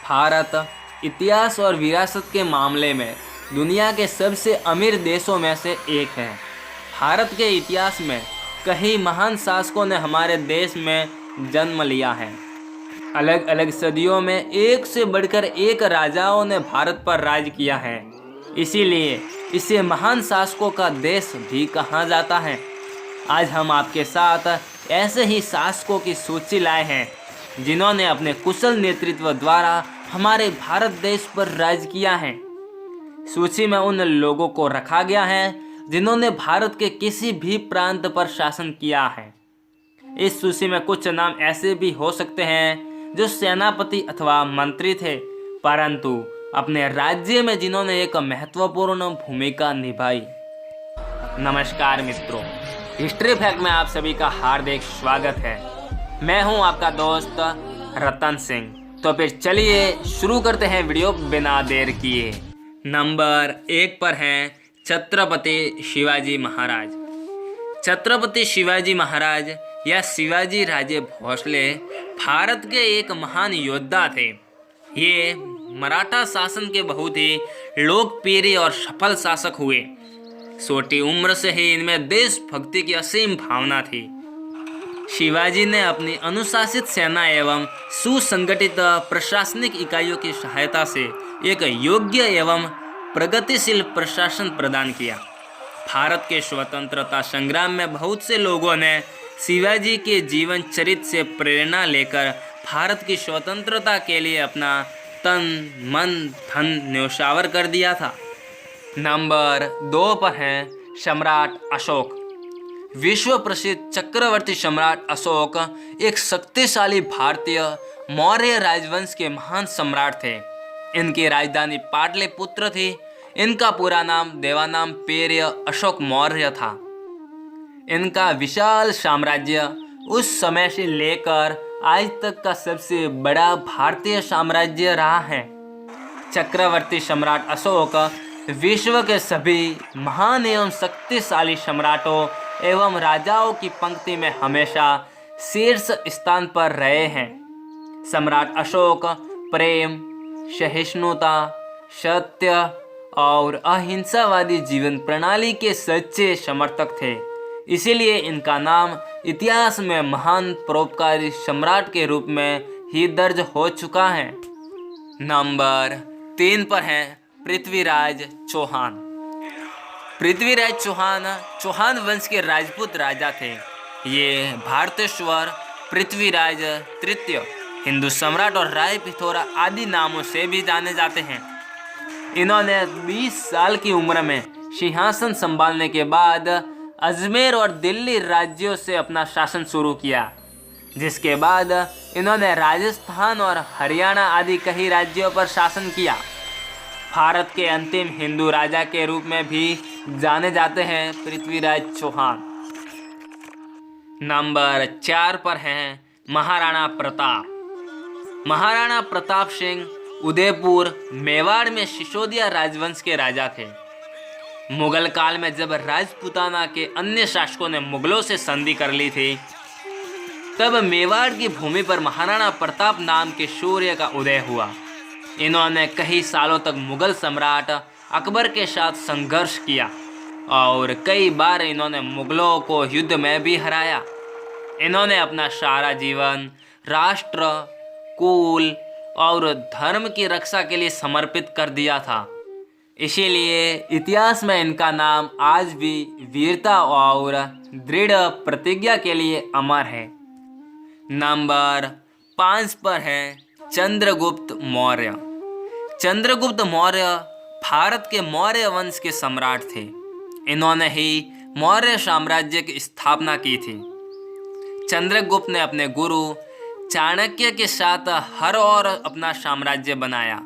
भारत इतिहास और विरासत के मामले में दुनिया के सबसे अमीर देशों में से एक है। भारत के इतिहास में कई महान शासकों ने हमारे देश में जन्म लिया है। अलग अलग सदियों में एक से बढ़कर एक राजाओं ने भारत पर राज किया है, इसीलिए इसे महान शासकों का देश भी कहा जाता है। आज हम आपके साथ ऐसे ही शासकों की सूची लाए हैं जिन्होंने अपने कुशल नेतृत्व द्वारा हमारे भारत देश पर राज किया है। सूची में उन लोगों को रखा गया है जिन्होंने भारत के किसी भी प्रांत पर शासन किया है। इस सूची में कुछ नाम ऐसे भी हो सकते हैं जो सेनापति अथवा मंत्री थे, परंतु अपने राज्य में जिन्होंने एक महत्वपूर्ण भूमिका निभाई। नमस्कार मित्रों, हिस्ट्री फैक्ट में आप सभी का हार्दिक स्वागत है। मैं हूं आपका दोस्त रतन सिंह। तो फिर चलिए शुरू करते हैं वीडियो बिना देर किए। नंबर 1 पर हैं छत्रपति शिवाजी महाराज। छत्रपति शिवाजी महाराज या शिवाजी राजे भोसले भारत के एक महान योद्धा थे। ये मराठा शासन के बहुत ही लोकप्रिय और सफल शासक हुए। छोटी उम्र से ही इनमें देशभक्ति की असीम भावना थी। शिवाजी ने अपनी अनुशासित सेना एवं सुसंगठित प्रशासनिक इकाइयों की सहायता से एक योग्य एवं प्रगतिशील प्रशासन प्रदान किया। भारत के स्वतंत्रता संग्राम में बहुत से लोगों ने शिवाजी के जीवन चरित्र से प्रेरणा लेकर भारत की स्वतंत्रता के लिए अपना तन मन धन न्योछावर कर दिया था। नंबर 2 पर हैं सम्राट अशोक। विश्व प्रसिद्ध चक्रवर्ती सम्राट अशोक एक शक्तिशाली भारतीय मौर्य राजवंश के महान सम्राट थे। इनकी राजधानी पाटलिपुत्र थी। इनका पूरा नाम देवानामपेर्य अशोक मौर्य था। इनका विशाल साम्राज्य उस समय से लेकर आज तक का सबसे बड़ा भारतीय साम्राज्य रहा है। चक्रवर्ती सम्राट अशोक विश्व के सभी महान एवं शक्तिशाली सम्राटों एवं राजाओं की पंक्ति में हमेशा शीर्ष स्थान पर रहे हैं। सम्राट अशोक प्रेम, सहिष्णुता, सत्य और अहिंसावादी जीवन प्रणाली के सच्चे समर्थक थे। इसीलिए इनका नाम इतिहास में महान परोपकारी सम्राट के रूप में ही दर्ज हो चुका है। नंबर 3 पर हैं पृथ्वीराज चौहान। पृथ्वीराज चौहान चौहान वंश के राजपूत राजा थे। ये भारतेश्वर, पृथ्वीराज तृतीय, हिंदू सम्राट और राय पिथौरा आदि नामों से भी जाने जाते हैं। इन्होंने 20 साल की उम्र में सिंहासन संभालने के बाद अजमेर और दिल्ली राज्यों से अपना शासन शुरू किया, जिसके बाद इन्होंने राजस्थान और हरियाणा आदि कई राज्यों पर शासन किया। भारत के अंतिम हिंदू राजा के रूप में भी जाने जाते हैं पृथ्वीराज चौहान। नंबर 4 पर हैं महाराणा प्रताप। महाराणा प्रताप सिंह उदयपुर मेवाड़ में सिसोदिया राजवंश के राजा थे। मुगल काल में जब राजपूताना के अन्य शासकों ने मुगलों से संधि कर ली थी, तब मेवाड़ की भूमि पर महाराणा प्रताप नाम के शौर्य का उदय हुआ। इन्होंने कई सालों तक मुगल सम्राट अकबर के साथ संघर्ष किया और कई बार इन्होंने मुगलों को युद्ध में भी हराया। इन्होंने अपना सारा जीवन राष्ट्र, कुल और धर्म की रक्षा के लिए समर्पित कर दिया था। इसीलिए इतिहास में इनका नाम आज भी वीरता और दृढ़ प्रतिज्ञा के लिए अमर है। नंबर 5 पर है चंद्रगुप्त मौर्य। चंद्रगुप्त मौर्य भारत के मौर्य वंश के सम्राट थे। इन्होंने ही मौर्य साम्राज्य की स्थापना की थी। चंद्रगुप्त ने अपने गुरु चाणक्य के साथ हर ओर अपना साम्राज्य बनाया।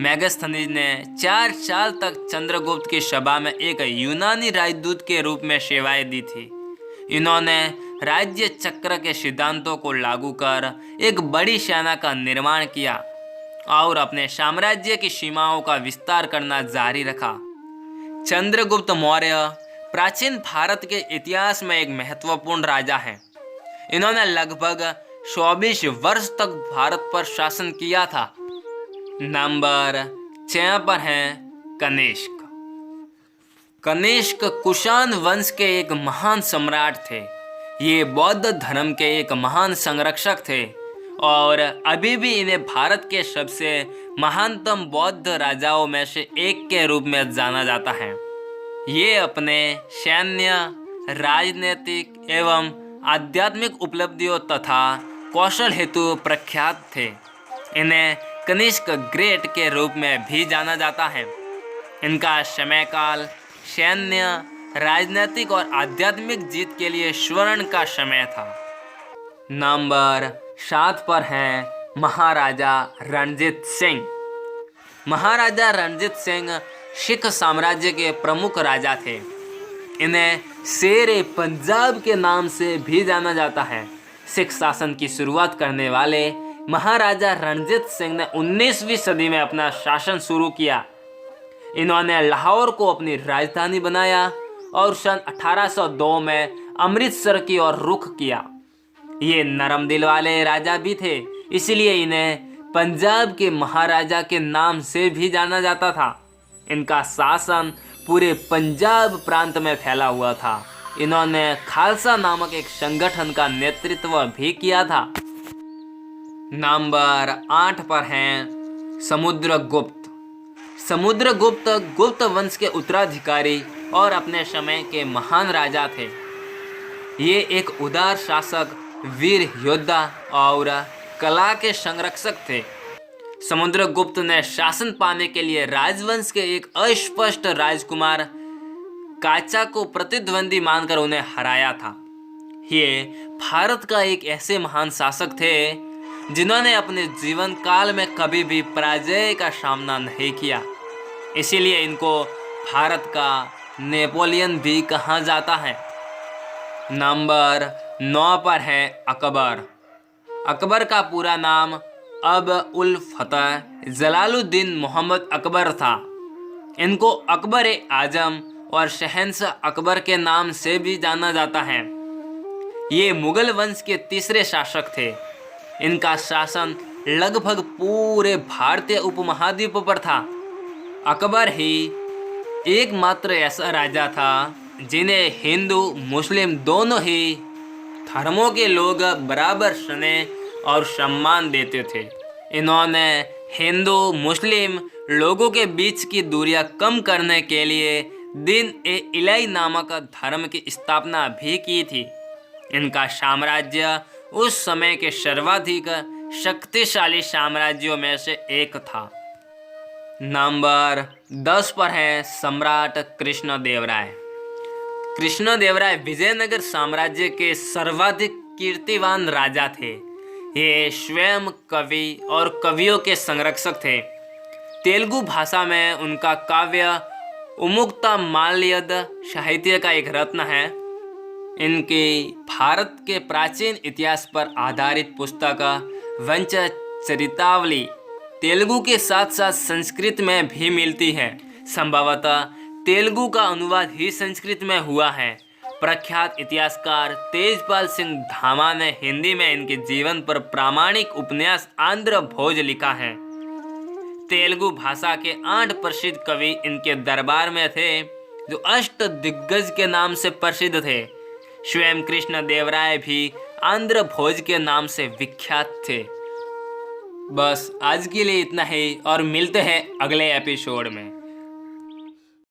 मेगास्थनीज ने 4 साल तक चंद्रगुप्त की सभा में एक यूनानी राजदूत के रूप में सेवाएं दी थी। इन्होंने राज्य चक्र के सिद्धांतों को लागू कर एक बड़ी सेना का निर्माण किया और अपने साम्राज्य की सीमाओं का विस्तार करना जारी रखा। चंद्रगुप्त मौर्य प्राचीन भारत के इतिहास में एक महत्वपूर्ण राजा हैं। इन्होंने लगभग 24 वर्ष तक भारत पर शासन किया था। नंबर 6 पर है कनिष्क। कनिष्क कुषाण वंश के एक महान सम्राट थे। ये बौद्ध धर्म के एक महान संरक्षक थे और अभी भी इन्हें भारत के सबसे महानतम बौद्ध राजाओं में से एक के रूप में जाना जाता है। ये अपने सैन्य, राजनीतिक एवं आध्यात्मिक उपलब्धियों तथा कौशल हेतु प्रख्यात थे। इन्हें कनिष्क ग्रेट के रूप में भी जाना जाता है। इनका समयकाल सैन्य, राजनीतिक और आध्यात्मिक जीत के लिए स्वर्ण का समय था। नंबर 7 पर है महाराजा रणजीत सिंह। महाराजा रणजीत सिंह सिख साम्राज्य के प्रमुख राजा थे। इन्हें शेर पंजाब के नाम से भी जाना जाता है। सिख शासन की शुरुआत करने वाले महाराजा रणजीत सिंह ने 19वीं सदी में अपना शासन शुरू किया। इन्होंने लाहौर को अपनी राजधानी बनाया और सन 1802 में अमृतसर की ओर रुख किया। ये नरम दिल वाले राजा भी थे, इसलिए इन्हें पंजाब के महाराजा के नाम से भी जाना जाता था। इनका शासन पूरे पंजाब प्रांत में फैला हुआ था। इन्होंने खालसा नामक एक संगठन का नेतृत्व भी किया था। नंबर 8 पर हैं समुद्रगुप्त। समुद्रगुप्त गुप्त वंश के उत्तराधिकारी और अपने समय के महान राजा थे। ये एक उदार शासक, वीर योद्धा और कला के संरक्षक थे। समुद्रगुप्त ने शासन पाने के लिए राजवंश के एक अस्पष्ट राजकुमार काचा को प्रतिद्वंदी मानकर उन्हें हराया था। ये भारत का एक ऐसे महान शासक थे जिन्होंने अपने जीवन काल में कभी भी पराजय का सामना नहीं किया। इसीलिए इनको भारत का नेपोलियन भी कहा जाता है। नंबर 9 पर है अकबर। अकबर का पूरा नाम अब उल फतह जलालुद्दीन मोहम्मद अकबर था। इनको अकबर आजम और शहंशाह अकबर के नाम से भी जाना जाता है। ये मुगल वंश के तीसरे शासक थे। इनका शासन लगभग पूरे भारतीय उपमहाद्वीप पर था। अकबर ही एकमात्र ऐसा राजा था जिन्हें हिंदू मुस्लिम दोनों ही धर्मों के लोग बराबर स्नेह और सम्मान देते थे। इन्होंने हिंदू मुस्लिम लोगों के बीच की दूरियां कम करने के लिए दीन-ए-इलाही नामक धर्म की स्थापना भी की थी। इनका साम्राज्य उस समय के सर्वाधिक शक्तिशाली साम्राज्यों में से एक था। नंबर 10 पर है सम्राट कृष्णदेवराय। कृष्णदेवराय विजयनगर साम्राज्य के सर्वाधिक कीर्तिवान राजा थे। ये स्वयं कवि और कवियों के संरक्षक थे। तेलुगु भाषा में उनका काव्य उमुक्ता माल्यद साहित्य का एक रत्न है। इनकी भारत के प्राचीन इतिहास पर आधारित पुस्तक वंशचरितावली तेलुगु के साथ साथ संस्कृत में भी मिलती है। संभवतः तेलुगु का अनुवाद ही संस्कृत में हुआ है। प्रख्यात इतिहासकार तेजपाल सिंह धामा ने हिंदी में इनके जीवन पर प्रामाणिक उपन्यास आंध्र भोज लिखा है। तेलुगु भाषा के 8 प्रसिद्ध कवि इनके दरबार में थे जो अष्ट दिग्गज के नाम से प्रसिद्ध थे। स्वयं कृष्णदेवराय भी आंध्र भोज के नाम से विख्यात थे। बस आज के लिए इतना ही और मिलते हैं अगले एपिसोड में।